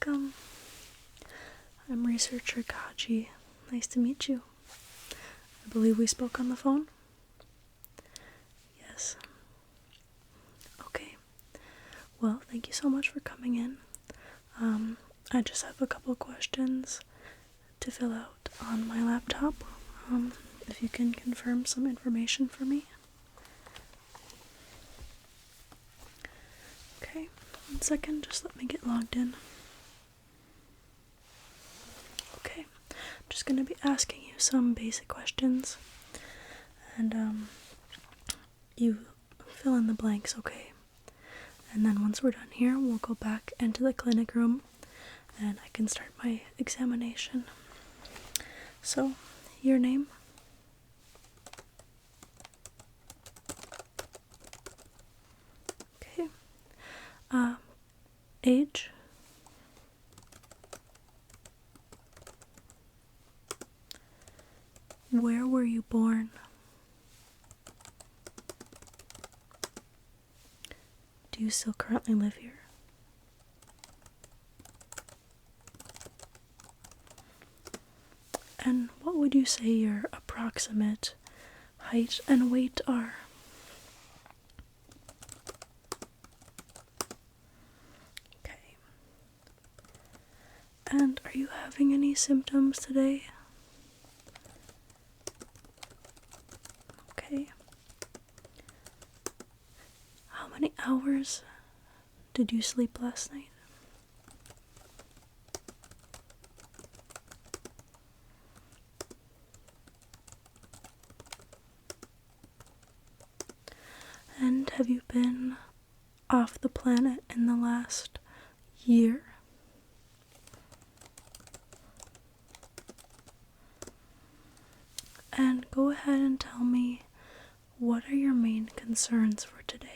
welcome. I'm researcher Ghaaji. Nice to meet you. I believe we spoke on the phone? Yes. Okay. Well, thank you so much for coming in. I just have a couple questions to fill out on my laptop. If you can confirm some information for me. Okay, 1 second, just let me get logged in. Okay, I'm just going to be asking you some basic questions, and you fill in the blanks, okay? And then once we're done here, we'll go back into the clinic room and I can start my examination. So, your name? Okay. Age? Where were you born? Do you still currently live here? And what would you say your approximate height and weight are? Okay. And are you having any symptoms today? Okay. How many hours did you sleep last night? And have you been off the planet in the last year? And go ahead and tell me, what are your main concerns for today?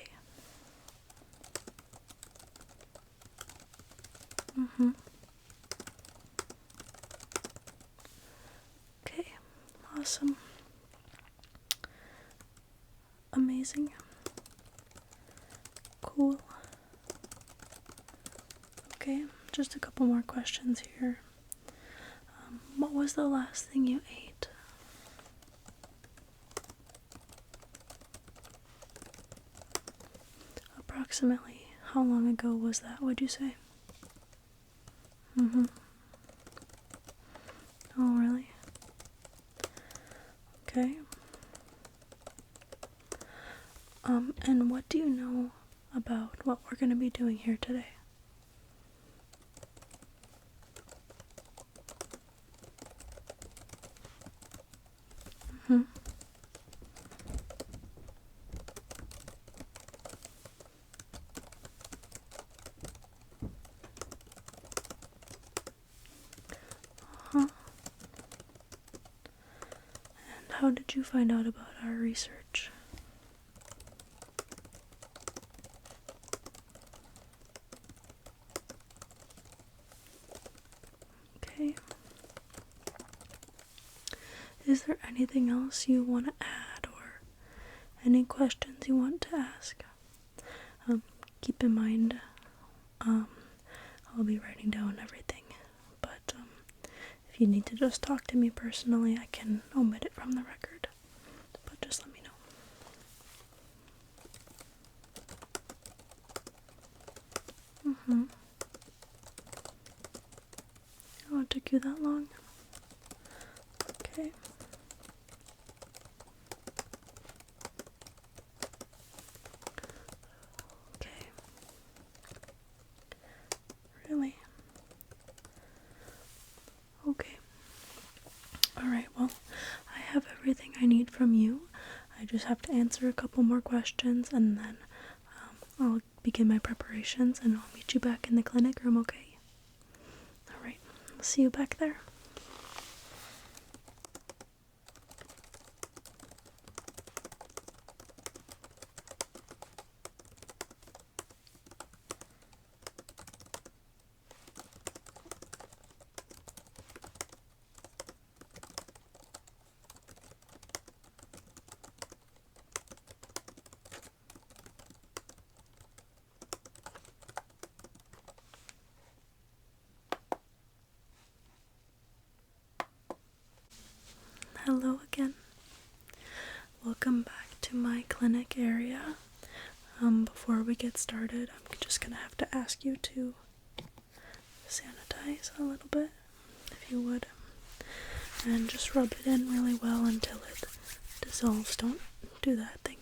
Okay, awesome. Amazing. Cool. Okay, just a couple more questions here. What was the last thing you ate? Approximately how long ago was that, would you say? Oh, really? Okay. And what do you know about what we're going to be doing here today? And how did you find out about our research? Okay. Is there anything else you want to add or any questions you want to ask? Keep in mind, I'll be writing down everything, but if you need to just talk to me personally, I can omit it from the record, but just let me know. Oh, it took you that long? Okay. Okay. Really? Okay. Alright, well, I have everything I need from you. I just have to answer a couple more questions and then I'll begin my preparations and I'll meet you back in the clinic room, okay? Alright, I'll see you back there. hello again. Welcome back to my clinic area. Before we get started, I'm just gonna have to ask you to sanitize a little bit, if you would, and just rub it in really well until it dissolves. Don't do that thing.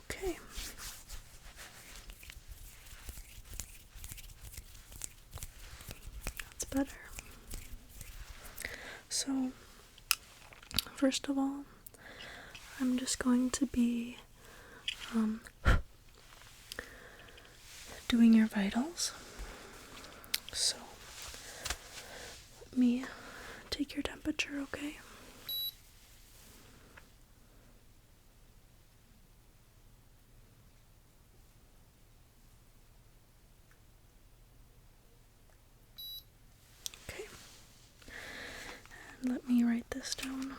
Okay. That's better. So, first of all, I'm just going to be doing your vitals. So, let me take your temperature, okay? Okay. And let me write this down.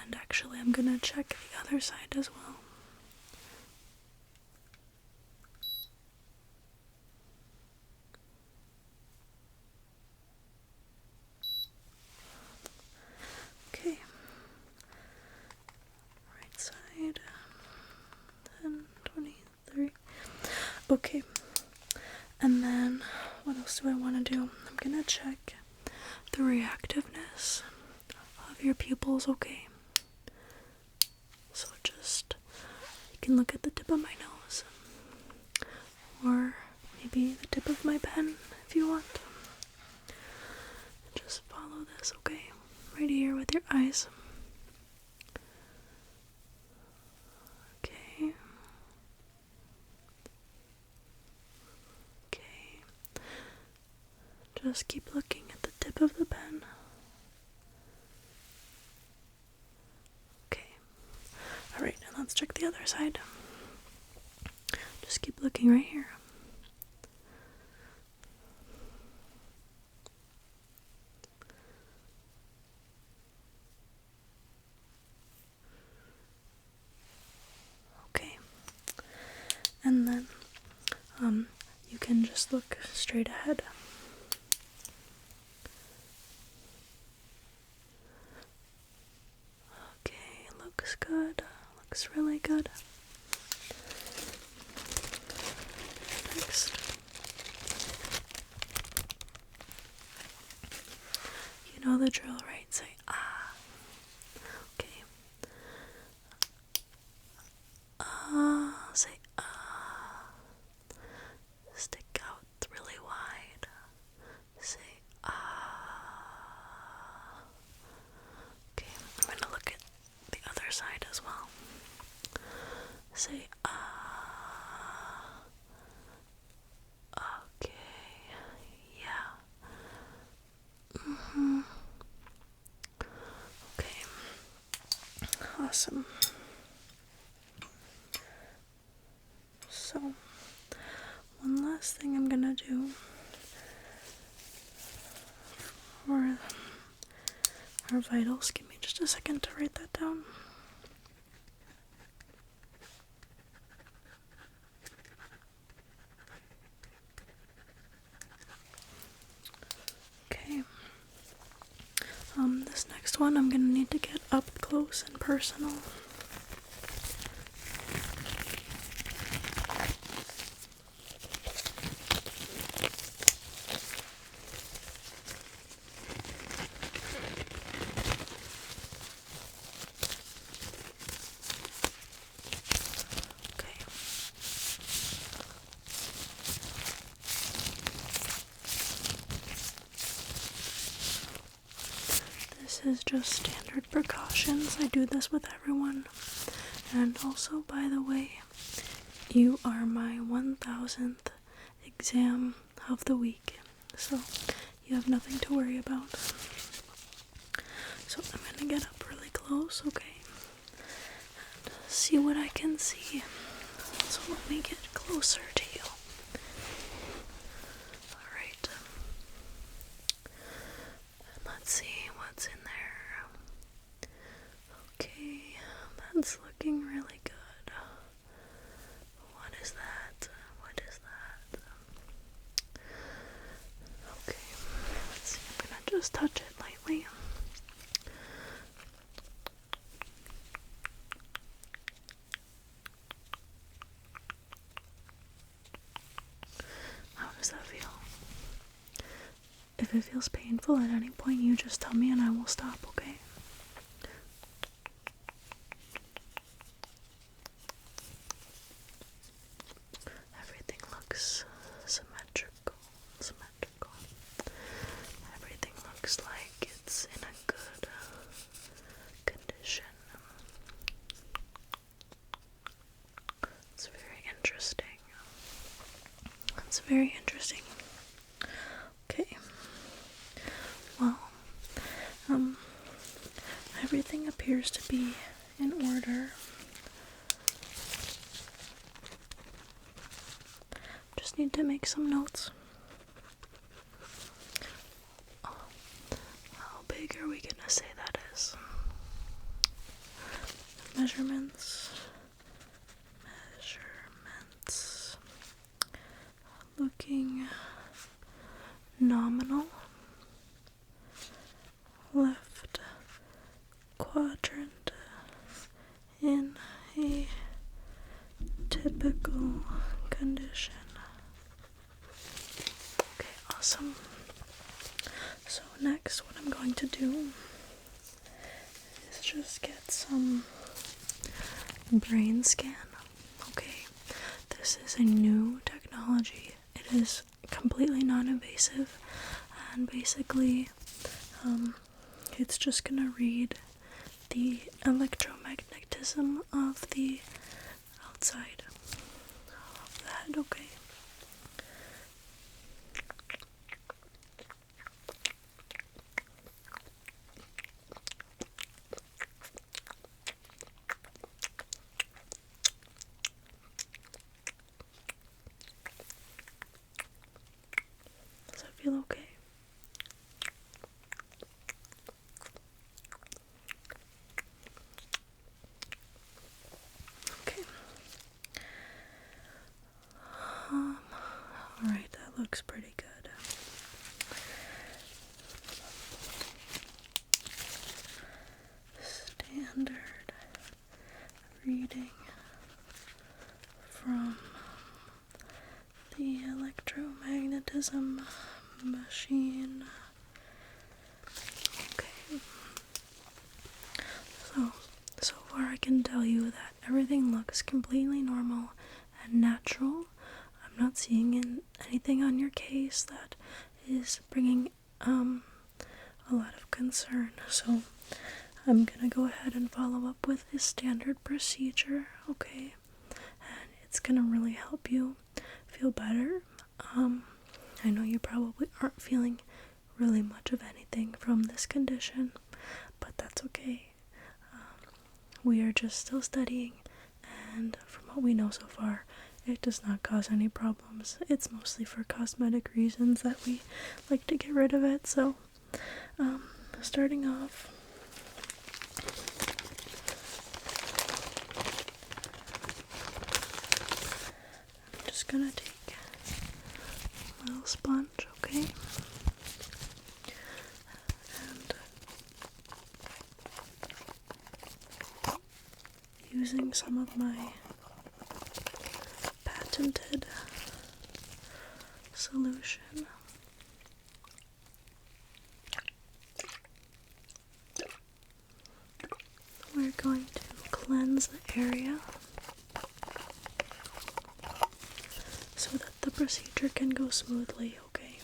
And actually, I'm gonna check the other side as well. Okay. Right side. 10, 23. Okay. And then, what else do I want to do? I'm gonna check the reactiveness of your pupils, okay? So just, you can look at the tip of my nose, or maybe the tip of my pen if you want. Just follow this, okay? Right here with your eyes. Okay. Okay. Just keep looking at the tip of the pen. Okay. Alright, and let's check the other side. Just keep looking right here. Okay. And then, you can just look straight ahead. Okay, looks good. Looks really good. Next. You know the drill, right? Say ah. Okay. Say ah. Stick out really wide. Say ah. Okay, I'm gonna look at the other side as well. Say ah. Okay. Yeah. Okay. Awesome. So, one last thing I'm gonna do for our vitals. Give me just a second to write that down. Okay. This next one I'm gonna need to get up close and personal. Okay. This is just standard precautions. I do this with everyone. And also, by the way, you are my 1000th exam of the week, so you have nothing to worry about. So I'm gonna get up really close, okay? And see what I can see. So let me get closer to you. Alright. Let's see what's in there. Okay, that's looking really good. just touch it lightly. How does that feel? If it feels painful at any point, you just tell me and I will stop, okay? Everything looks symmetrical. Everything looks like it's in a good condition. It's very interesting. It's very interesting. Okay. Well, everything appears to be in order. Just need to make some notes. How big are we gonna say that is? Measurements. Looking nominal. Left quadrant in a typical condition. Okay, awesome. So next what I'm going to do is just get some brain scan. Okay, this is a new technology. It is completely non-invasive, and basically it's just gonna read the electromagnetism of the outside of the head, okay? Does that feel okay? Okay. Alright, that looks pretty good. Standard reading from the electromagnetism machine. Okay. So far I can tell you that everything looks completely normal and natural. I'm not seeing anything on your case that is bringing a lot of concern. So I'm gonna go ahead and follow up with this standard procedure, okay? And it's gonna really help you feel better. I know you probably aren't feeling really much of anything from this condition, but that's okay. We are just still studying, and from what we know so far, it does not cause any problems. It's mostly for cosmetic reasons that we like to get rid of it. So, starting off, I'm just gonna take a little sponge, okay? And using some of my patented solution, we're going to cleanse the area so that the procedure can go smoothly, okay?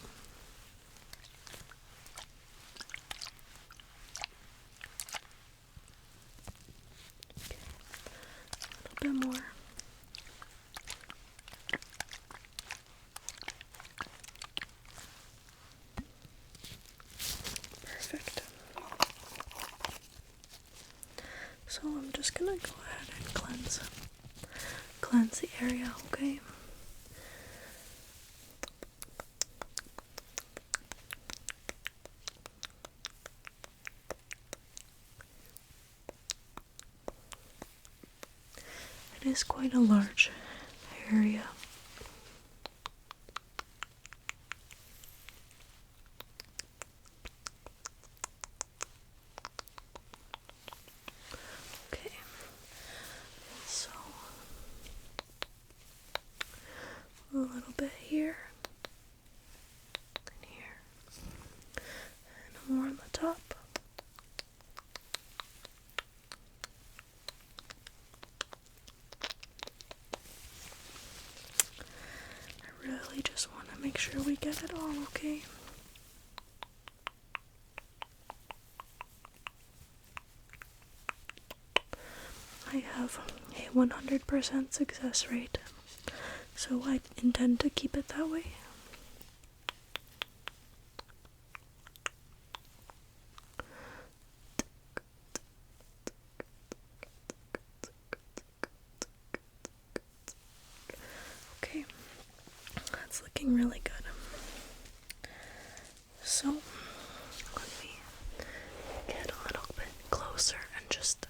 A little bit more. Perfect. So I'm just gonna go ahead and cleanse the area, okay? It is quite a large area. top. I really just want to make sure we get it all, okay? I have a 100% success rate, so I intend to keep it that way. Okay, that's looking really good. So, let me get a little bit closer and just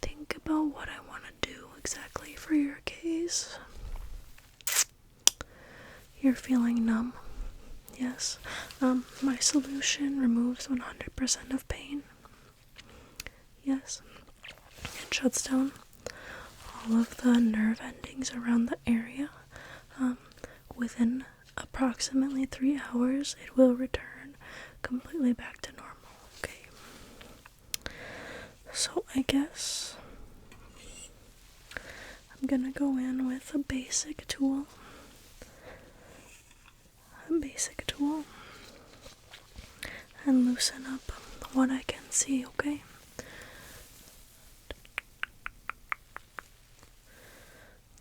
think about what I want to do exactly for your case. You're feeling numb. Yes. My solution removes 100% of pain. Yes. It shuts down all of the nerve endings around the area. Within approximately 3 hours, it will return completely back to normal. Okay. So I guess I'm gonna go in with a basic tool. And loosen up what I can see, okay?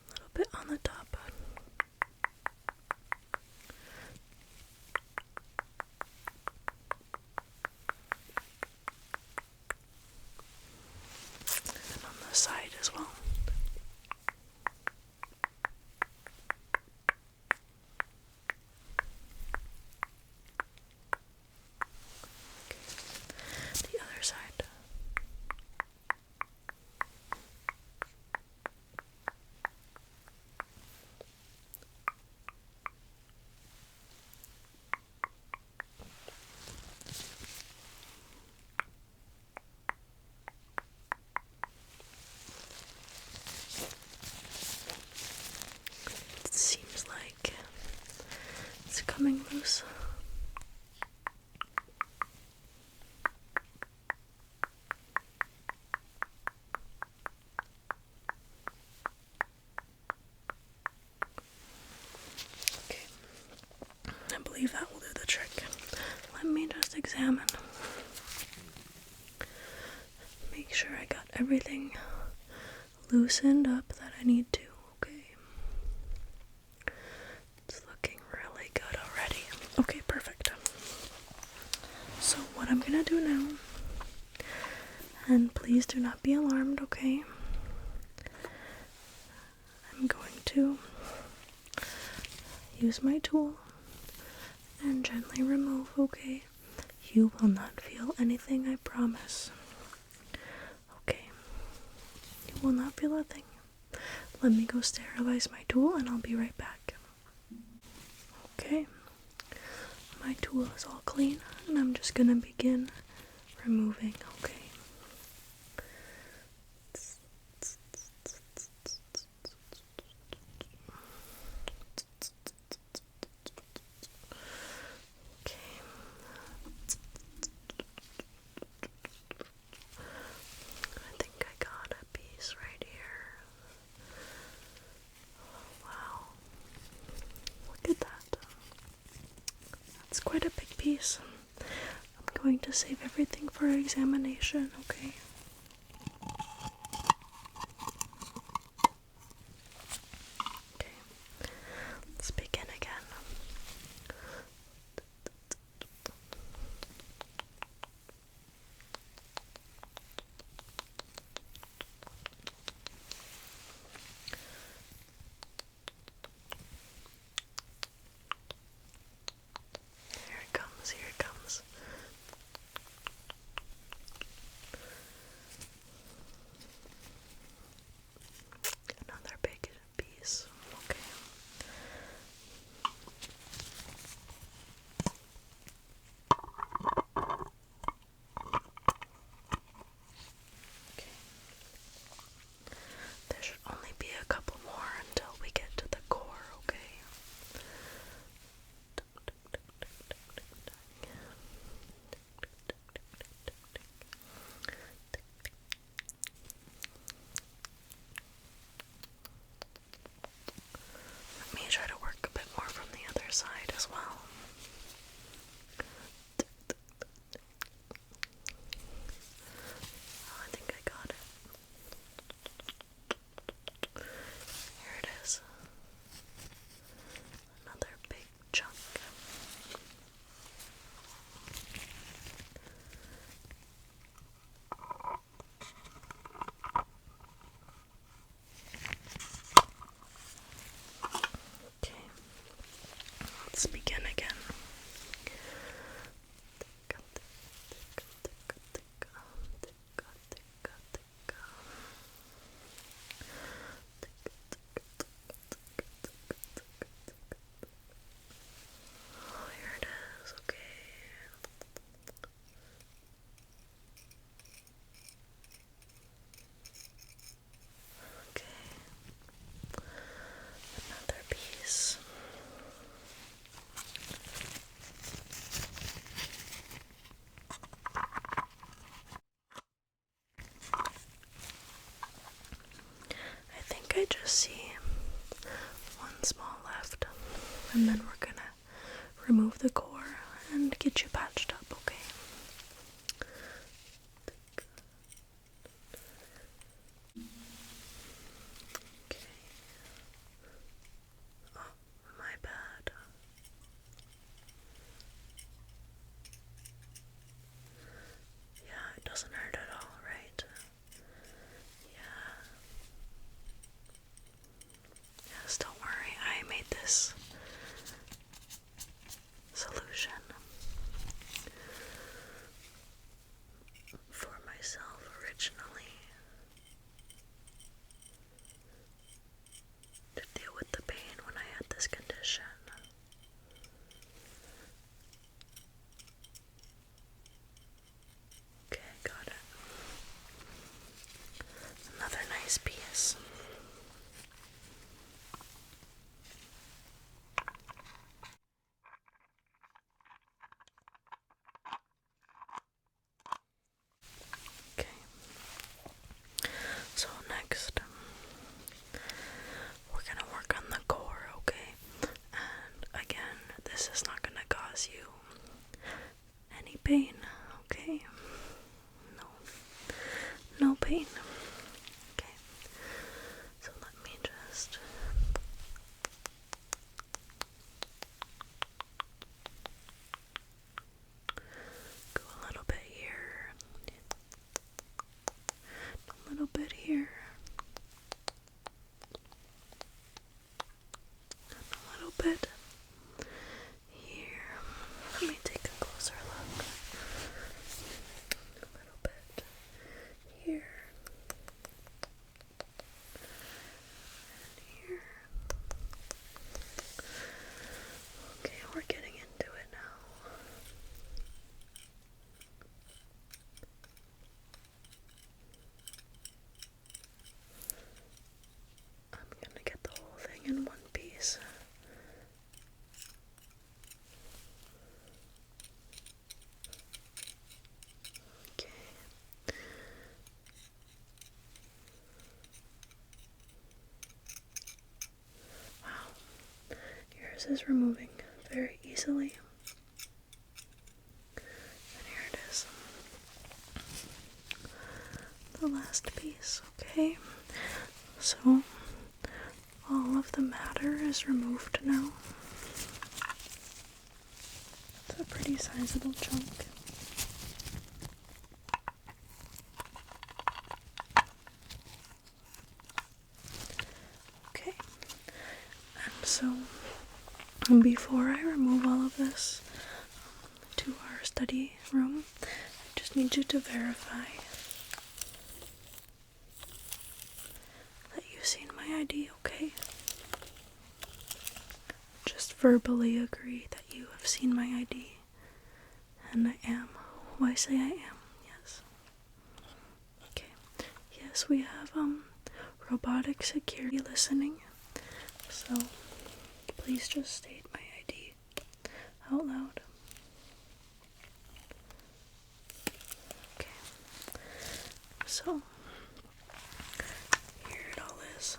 A little bit on the top. And on the side as well. The other side. It seems like it's coming loose. Okay, I believe that will do the trick. Let me just examine. Make sure I got everything loosened up that I need to, okay? It's looking really good already. Okay, perfect. So what I'm gonna do now, and please do not be alarmed, okay? I'm going to use my tool and gently remove, okay? You will not feel anything, I promise. Okay. You will not feel a thing. Let me go sterilize my tool and I'll be right back. Okay. My tool is all clean and I'm just gonna begin removing, okay? I think I got a piece right here. Wow. Look at that. That's quite a big piece. I'm going to save everything for examination, okay? Okay. Let's begin again. Here it comes, here it comes. I just see one small left, and then we're gonna remove the core and get you patched up, okay? Okay. Oh, my bad. Yeah, it doesn't hurt at all, right? Yeah. Yes, don't worry, I made this solution for myself originally to deal with the pain when I had this condition. Okay, got it. Another nice piece. Okay. So next, we're gonna work on the core, okay? And again, this is not gonna cause you any pain, okay? No. No pain. Okay. So let me just go a little bit here. A little bit here. A little bit here. Let me take a closer look. A little bit here. And here. Okay, we're getting into it now. I'm gonna get the whole thing in one piece. Okay. Wow. Yours is removing very easily. And here it is. The last piece, okay? So, all of the matter is removed now. It's a pretty sizable chunk. Okay, and so before I remove all of this to our study room, I just need you to verify that you've seen my ID, okay? Just verbally agree that you have seen my ID. And I am who I say I am, yes. Okay, yes, we have robotic security listening, so please just state my ID out loud. Okay, so here it all is.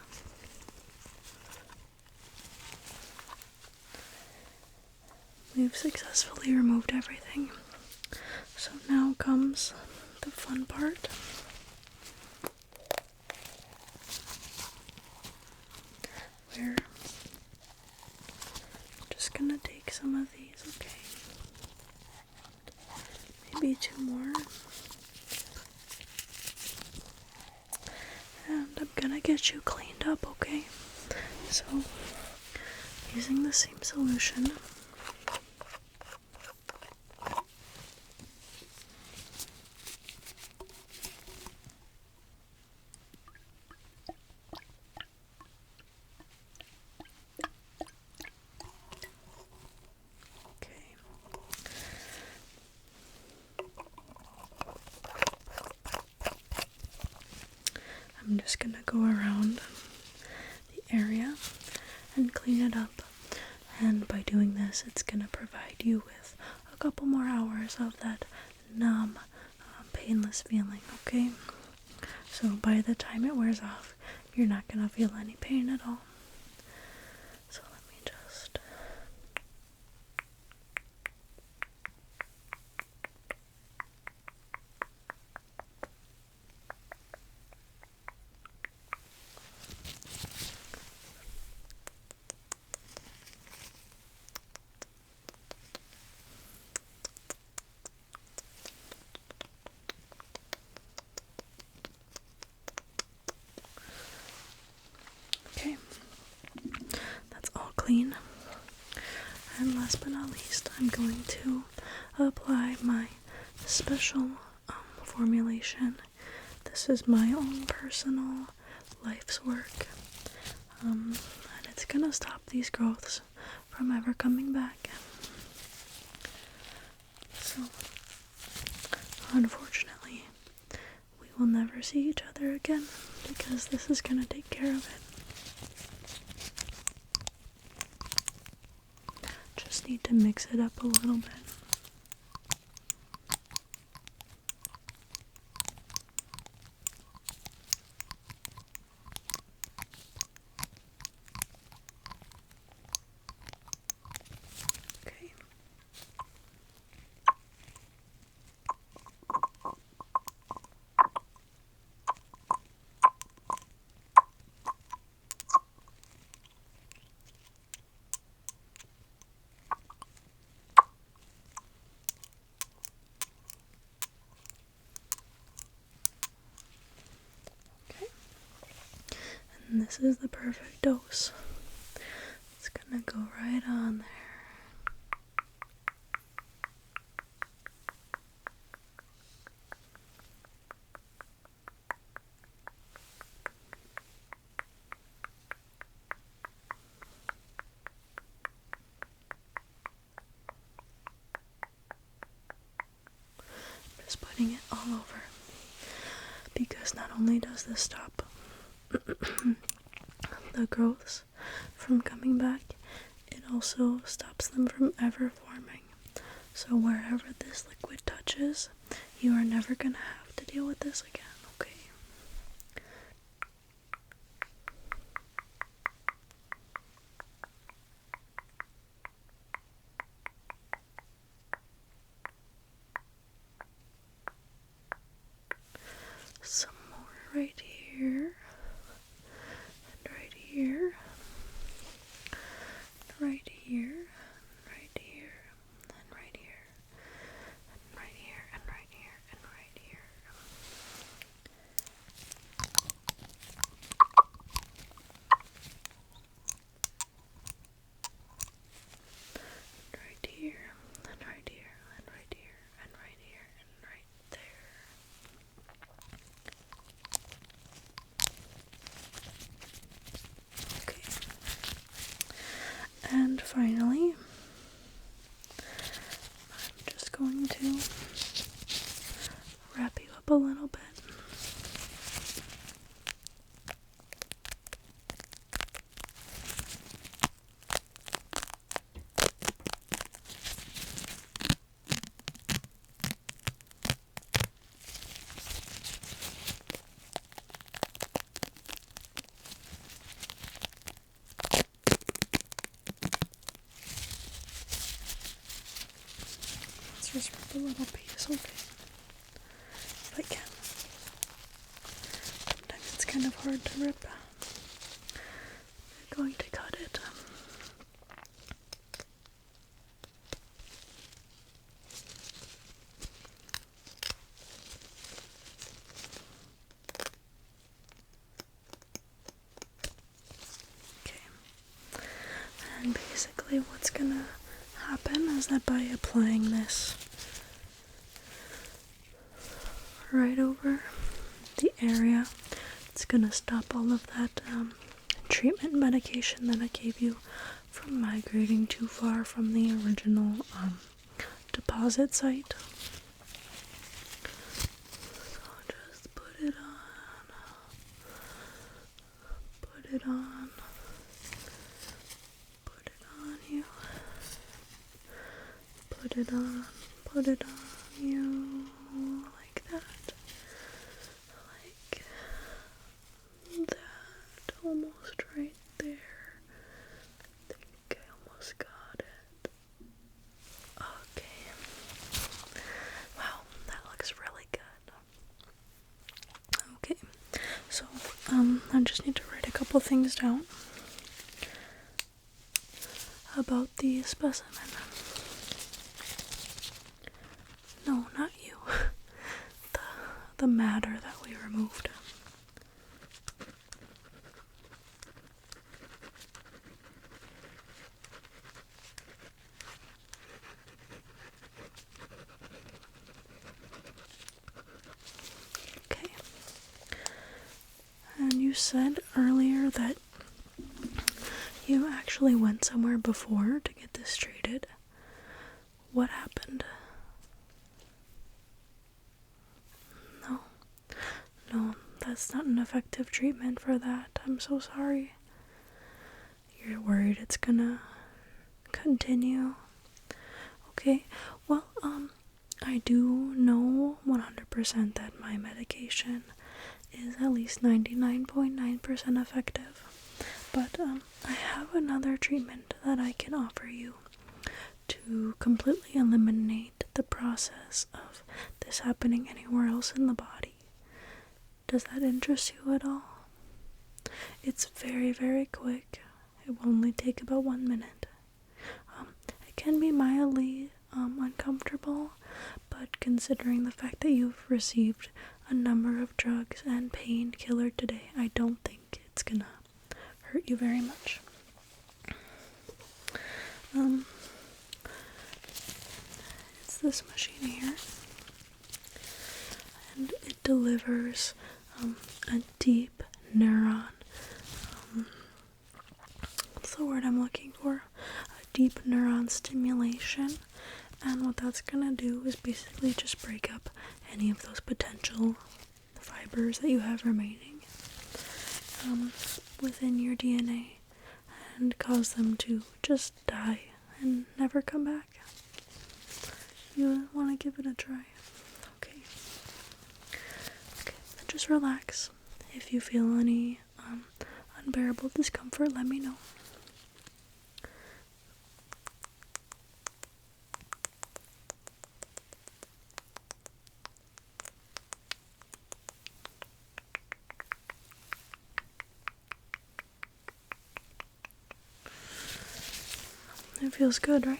We've successfully removed everything, so now comes the fun part. We're just gonna take some of these, okay? Maybe two more. And I'm gonna get you cleaned up, okay? So, using the same solution. Okay. I'm just gonna go around the area and clean it up. And by doing this, it's gonna provide you with a couple more hours of that numb, painless feeling, okay? So by the time it wears off, you're not gonna feel any pain at all. So let me just... Okay, that's all clean. And last but not least, I'm going to apply my special formulation. This is my own personal life's work. And it's gonna stop these growths from ever coming back. So, unfortunately, we will never see each other again because this is gonna take care of it. Just need to mix it up a little bit. Okay. And this is the perfect dose. It's gonna go right on there. Just putting it all over. Because not only does this stop the growths from coming back, it also stops them from ever forming. So wherever this liquid touches, you are never gonna have to deal with this again, okay? Some more right here, and right here, and right here, and right here, and right here, and right here, and right here, and right here. And right here, and right here, and right here, and right here, and right there. Okay. And finally, I'm just going to wrap you up a little bit. Let's just rip a little piece, okay? If I can. Sometimes it's kind of hard to rip. I'm going to cut it. Okay. And basically what's gonna happen is that by applying this right over the area, it's gonna stop all of that treatment medication that I gave you from migrating too far from the original deposit site. So just put it on, put it on, put it on you, put it on you, like that, like that. I just need to write a couple things down about the specimen. No, not you. the matter that we removed. Okay. And you said earlier that you actually went somewhere before to get this treated. What happened? No, that's not an effective treatment for that. I'm so sorry. You're worried it's gonna continue. Okay, well, I do know 100% that my medication is at least 99.9% effective. But, I have another treatment that I can offer you to completely eliminate the process of this happening anywhere else in the body. Does that interest you at all? It's very, very quick. It will only take about 1 minute. It can be mildly uncomfortable, but considering the fact that you've received a number of drugs and painkiller today, I don't think it's gonna hurt you very much. It's this machine here, and it delivers a deep neuron. What's the word I'm looking for? A deep neuron stimulation. And what that's gonna do is basically just break up any of those potential fibers that you have remaining within your DNA and cause them to just die and never come back. You want to give it a try? Okay, then just relax. If you feel any unbearable discomfort, let me know. It feels good, right?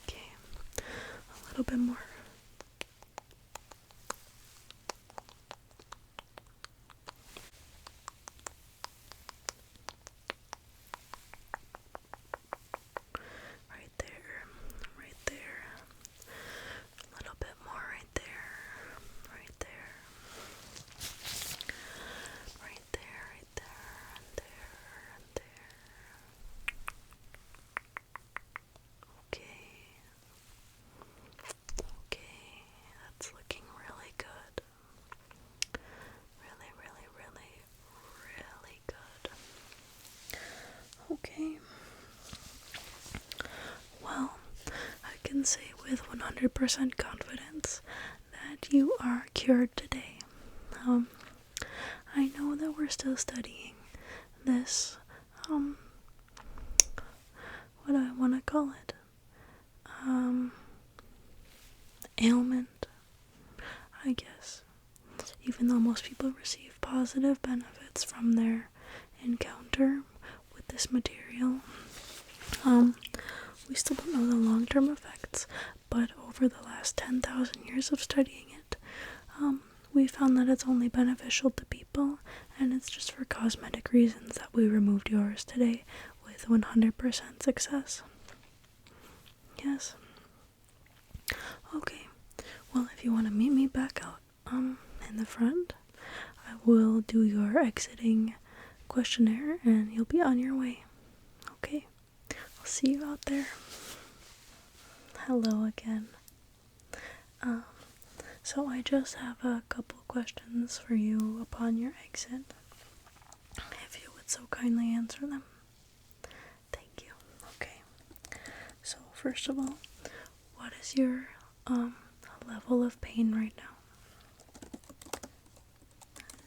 Okay, a little bit more. Right there, right there. A little bit more right there, right there. Right there, right there, and there, and there. Okay. Okay, that's looking really good. Really, really, really, really good. Okay. Well, I can say with 100% confidence that you are cured today. I know that we're still studying this, what do I want to call it? Ailment, I guess. Even though most people receive positive benefits from their encounter with this material, we still don't know the long-term effects, but over the last 10,000 years of studying it, we found that it's only beneficial to people, and it's just for cosmetic reasons that we removed yours today with 100% success. Yes. Okay. Well, if you want to meet me back out in the front, I will do your exiting questionnaire and you'll be on your way. Okay. I'll see you out there. Hello again. So I just have a couple questions for you upon your exit. If you would so kindly answer them. Thank you. Okay. So first of all, what is your level of pain right now?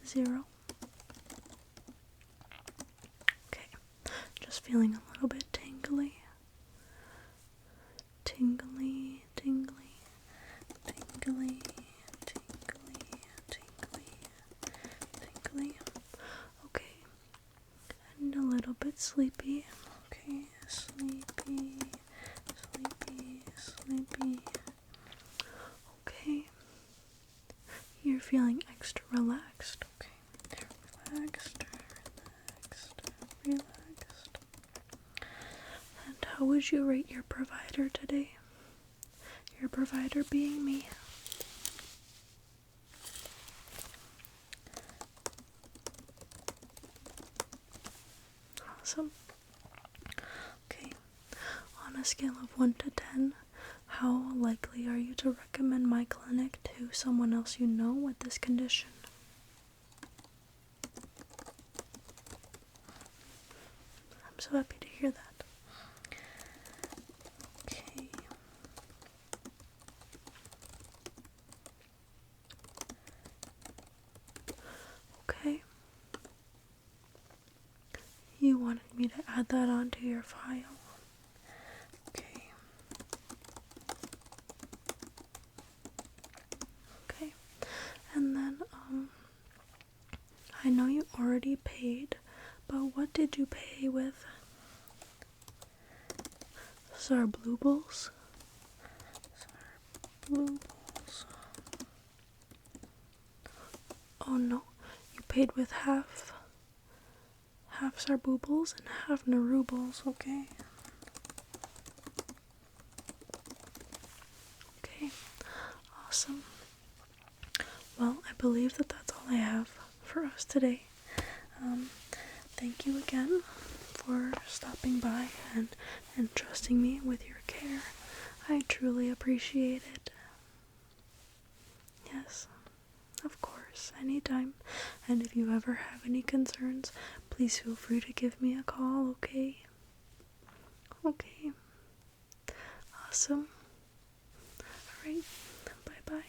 0. Okay. Just feeling a little bit tingly. little bit sleepy. Okay, sleepy, sleepy, sleepy. Okay. You're feeling extra relaxed. Okay. Relaxed, relaxed, relaxed. And how would you rate your provider today? Your provider being me. Awesome. Okay. On a scale of 1 to 10, how likely are you to recommend my clinic to someone else you know with this condition? I'm so happy to hear that. Okay. Okay. You wanted me to add that onto your file. Okay. Okay. And then, I know you already paid, but what did you pay with? Sarblubles? Sarblubles. Oh no, you paid with half Sarboobles and half Narubles, okay? Okay, awesome. Well, I believe that that's all I have for us today. Thank you again for stopping by and trusting me with your care. I truly appreciate it. Yes, of course, anytime. And if you ever have any concerns, please feel free to give me a call, okay? Okay. Awesome. Alright, bye-bye.